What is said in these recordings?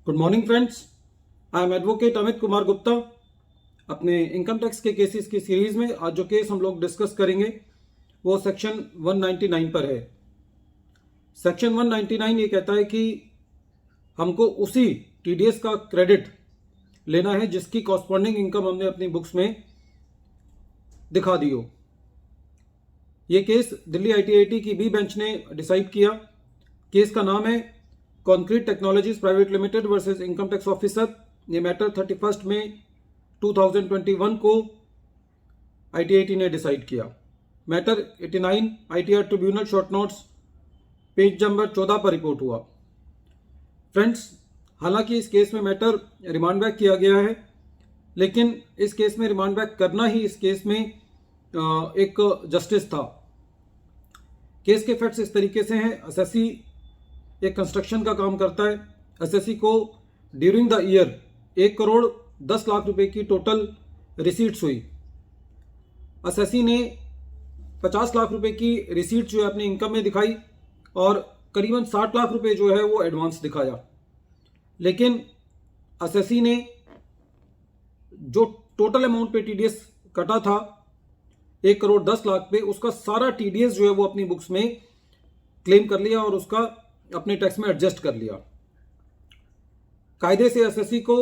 Good morning friends, I am advocate Amit Kumar Gupta. अपने income tax के cases की सीरीज में आज जो केस हम लोग डिस्कस करेंगे वो सेक्शन 199 पर है। सेक्शन 199 ये कहता है कि हमको उसी टीडीएस का क्रेडिट लेना है जिसकी कॉरस्पॉन्डिंग इनकम हमने अपनी बुक्स में दिखा दी हो। ये केस दिल्ली आईटीआईटी की बी बेंच ने डिसाइड किया। केस का नाम है concrete technologies private limited versus income tax officer. ये मैटर 31 मई 2021 को आईटीआईटी ने डिसाइड किया। Matter 89 ITR tribunal short notes page number 14 पर रिपोर्ट हुआ। फ्रेंड्स, हालांकि इस केस में मैटर रिमांड बैक किया गया है, लेकिन इस केस में रिमांड बैक करना ही इस केस में एक जस्टिस था। केस के फैक्ट्स इस तरीके से हैं। एसएससी एक कंस्ट्रक्शन का काम करता है। एसएससी को during the year 1 crore 10 lakh रुपए की टोटल रिसीट्स हुई। एसएससी ने 50 लाख रुपए की रिसीट जो है अपनी इनकम में दिखाई और करीबन 60 लाख रुपए जो है वो एडवांस दिखाया। लेकिन एसएससी ने जो टोटल अमाउंट पे टीडीएस कटा था 1 करोड़ 10 लाख पे, उसका सारा टीडीएस जो है वो अपनी बुक्स में क्लेम कर लिया और उसका अपने टैक्स में एडजस्ट कर लिया। कायदे से एसएससी को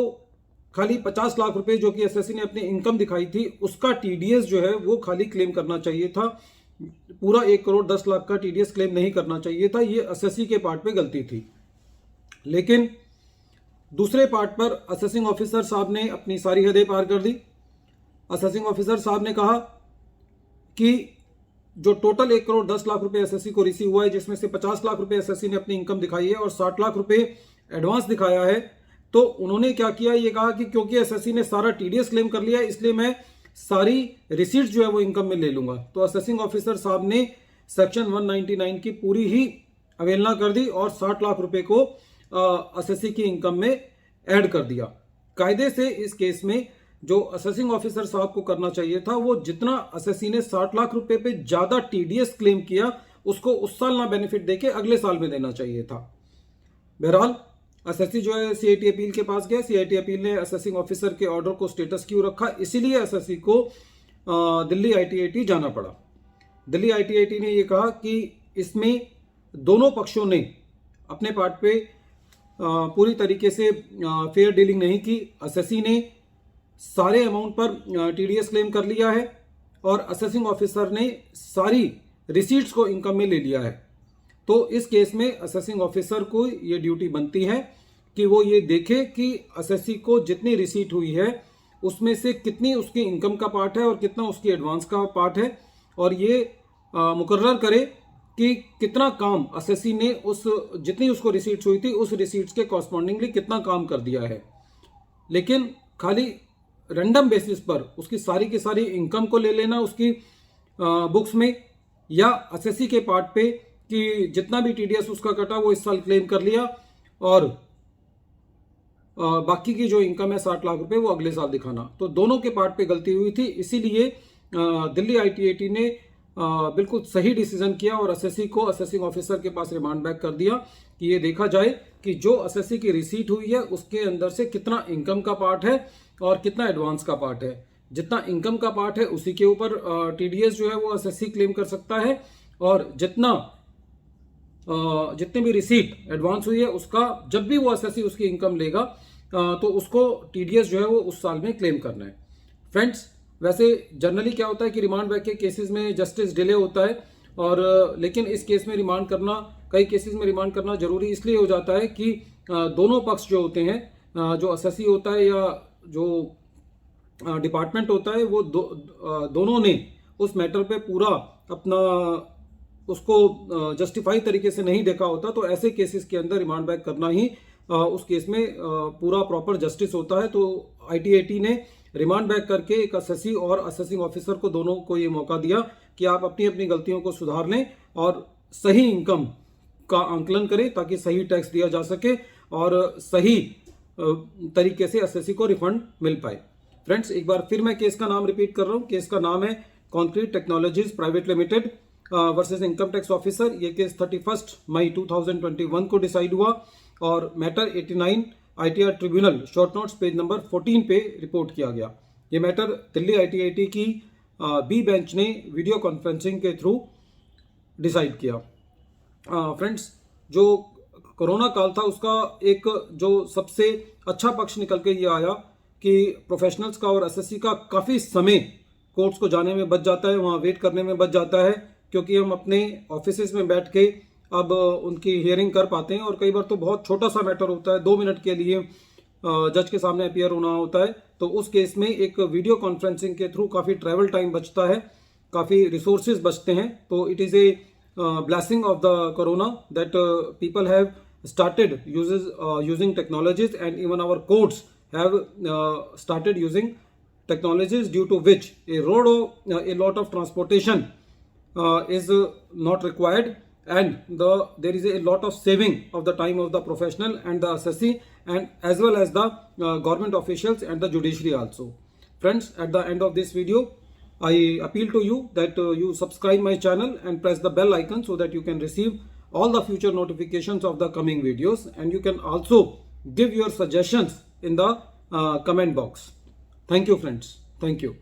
खाली 50 लाख रुपए जो कि एसएससी ने अपनी इनकम दिखाई थी उसका टीडीएस जो है वो खाली क्लेम करना चाहिए था। पूरा 1 करोड़ 10 लाख का टीडीएस क्लेम नहीं करना चाहिए था। ये एसएससी के पार्ट पे गलती थी। लेकिन दूसरे पार्ट पर असेसिंग ऑफिसर साहब ने अपनी सारी हदें पार कर दी। असेसिंग ऑफिसर साहब ने कहा कि जो टोटल 1 करोड़ 10 लाख रुपए एसएससी को रिसीव हुआ है, जिसमें से 50 लाख रुपए एसएससी ने अपनी इनकम दिखाई है और 60 लाख रुपए एडवांस दिखाया है, तो उन्होंने क्या किया, ये कहा कि क्योंकि एसएससी ने सारा टीडीएस क्लेम कर लिया है इसलिए मैं सारी रिसीट जो है वो इनकम में ले लूंगा। तो असेसिंग ऑफिसर साहब ने सेक्शन 199 की पूरी ही अवहेलना कर दी और 60 लाख रुपए को एसएससी की इनकम में ऐड कर दिया। कायदे से इस केस में जो असेसिंग ऑफिसर साहब को करना चाहिए था, वो जितना एसएससी ने 60 लाख रुपए पे ज्यादा टीडीएस क्लेम किया उसको उस साल ना बेनिफिट देके अगले साल में देना चाहिए था। बहरहाल एसएससी जो है सीआईटी अपील के पास गया। सीआईटी अपील ने असेसिंग ऑफिसर के ऑर्डर को स्टेटस क्यू रखा, इसीलिए एसएससी को दिल्ली आईटीआईटी जाना पड़ा। दिल्ली आईटीआईटी ने यह कहा कि इसमें दोनों पक्षों ने अपने पार्ट पे पूरी तरीके से फेयर डीलिंग नहीं की। एसएससी ने सारे अमाउंट पर टीडीएस क्लेम कर लिया है और असेसिंग ऑफिसर ने सारी रिसीट्स को इनकम में ले लिया है। तो इस केस में असेसिंग ऑफिसर को ये ड्यूटी बनती है कि वो ये देखे कि एसएससी को जितनी रिसीट हुई है उसमें से कितनी उसकी इनकम का पार्ट है और कितना उसकी एडवांस का पार्ट है, और ये मुकर्रर करे कि कितना काम एसएससी ने उस जितनी उसको रिसीट्स हुई थी उस रिसीट्स के कॉरस्पॉन्डिंगली कितना काम कर दिया है। लेकिन खाली रैंडम बेसिस पर उसकी सारी की सारी इनकम को ले लेना उसकी बुक्स में, या एसएससी के पार्ट पे कि जितना भी टीडीएस उसका कटा वो इस साल क्लेम कर लिया और बाकी की जो इनकम है 60 लाख रुपए वो अगले साल दिखाना, तो दोनों के पार्ट पे गलती हुई थी। इसीलिए दिल्ली आईटीआईटी ने बिल्कुल सही डिसीजन किया और एसएससी को असेसिंग ऑफिसर के पास रिमांड बैक कर दिया कि ये देखा जाए कि जो एसएससी की रिसीट हुई है उसके अंदर से कितना इनकम का पार्ट है और कितना एडवांस का पार्ट है। जितना इनकम का पार्ट है उसी के ऊपर टीडीएस जो है वो एसएससी क्लेम कर सकता है, और जितनी भी रिसीट एडवांस हुई है उसका जब भी वो एसएससी उसकी इनकम लेगा तो उसको टीडीएस जो है वो उस साल में क्लेम करना है। फ्रेंड्स, वैसे जनरली क्या होता है कि रिमांड बैक के केसेस में जस्टिस डिले होता है, और लेकिन इस केस में रिमांड करना, कई केसेस में रिमांड करना जरूरी इसलिए हो जाता है कि दोनों पक्ष जो होते हैं, जो एसएससी होता है या जो डिपार्टमेंट होता है, वो दोनों ने उस मैटर पे पूरा अपना उसको जस्टिफाई तरीके से नहीं देखा होता। तो ऐसे केसेस के अंदर रिमांड बैक करना ही उस केस में पूरा प्रॉपर जस्टिस होता है। तो आईटीआईटी ने रिमांड बैक करके एक एसएससी और असेसिंग ऑफिसर को दोनों को ये मौका दिया कि आप अपनी अपनी गलतियों को सुधार लें और सही इनकम का आंकलन करें ताकि सही टैक्स दिया जा सके और सही तरीके से एसएससी को रिफंड मिल पाए। फ्रेंड्स, एक बार फिर मैं केस का नाम रिपीट कर रहा हूं। केस का नाम है concrete technologies private limited versus income tax officer. ये केस 31 मई 2021 को डिसाइड हुआ और matter 89 ITR tribunal short notes page number 14 पे रिपोर्ट किया गया। ये मैटर दिल्ली ITIT की बी बेंच ने वीडियो कॉन्फ्रेंसिंग के थ्रू डिसाइड किया। फ्रेंड्स, जो कोरोना काल था उसका एक जो सबसे अच्छा पक्ष निकल के ये आया कि प्रोफेशनल्स का और SSC का काफ़ी समय कोर्ट्स को जाने में बच जाता है, वहाँ वेट करने में बच जाता है, क्योंकि हम अपने ऑफिसेज में बैठ के अब उनकी हियरिंग कर पाते हैं। और कई बार तो बहुत छोटा सा मैटर होता है, 2 मिनट के लिए जज के सामने अपीयर होना होता है, तो उस केस में एक वीडियो कॉन्फ्रेंसिंग के थ्रू काफ़ी ट्रैवल टाइम बचता है, काफ़ी रिसोर्सेज बचते हैं। तो it is a blessing of the corona that people have started using technologies, and even our courts have started using technologies, due to which a lot of transportation is not required, and there is a lot of saving of the time of the professional and the SSC, and as well as the government officials and the judiciary also. Friends, at the end of this video, I appeal to you that you subscribe my channel and press the bell icon so that you can receive all the future notifications of the coming videos, and you can also give your suggestions in the comment box. Thank you, friends. Thank you.